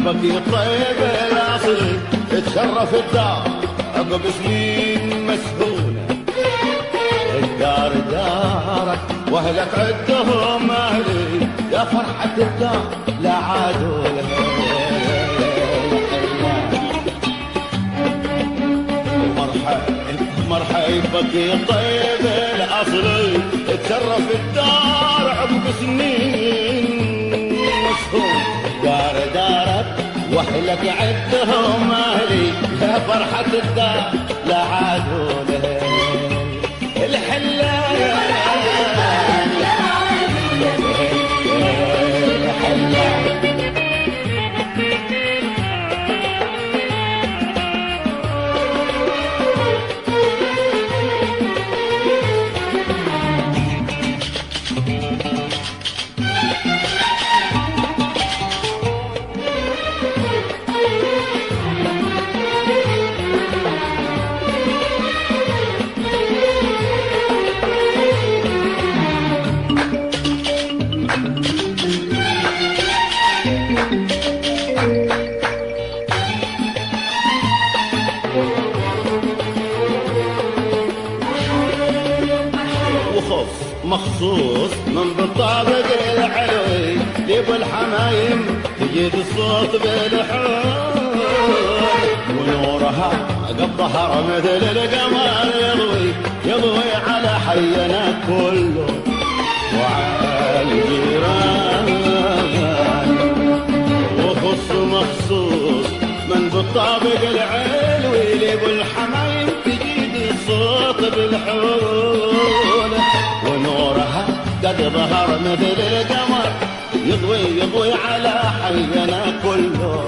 حبك يطيب الاصل تشرف الدار عقب سنين مسهونه. الدار دارك واهلك عدهم اهلي يا فرحه الدار لا عادوا لها. مرحبك يطيب الاصل تشرف الدار عقب سنين مسهونه. دار دارك واهلك عدهم اهلي يا فرحة الدار لا عادوا له. الحلال مخصوص من بالطابق العلوي لابو الحمايم تجيد الصوت بالحول ونورها قد ظهر مثل القمر يضوي على حينا كله وعلى الجيران. وخص مخصوص من بالطابق العلوي لابو الحمايم تجيد الصوت بالحول ونورها قد ظهر مثل القمر يضوي على حينا كله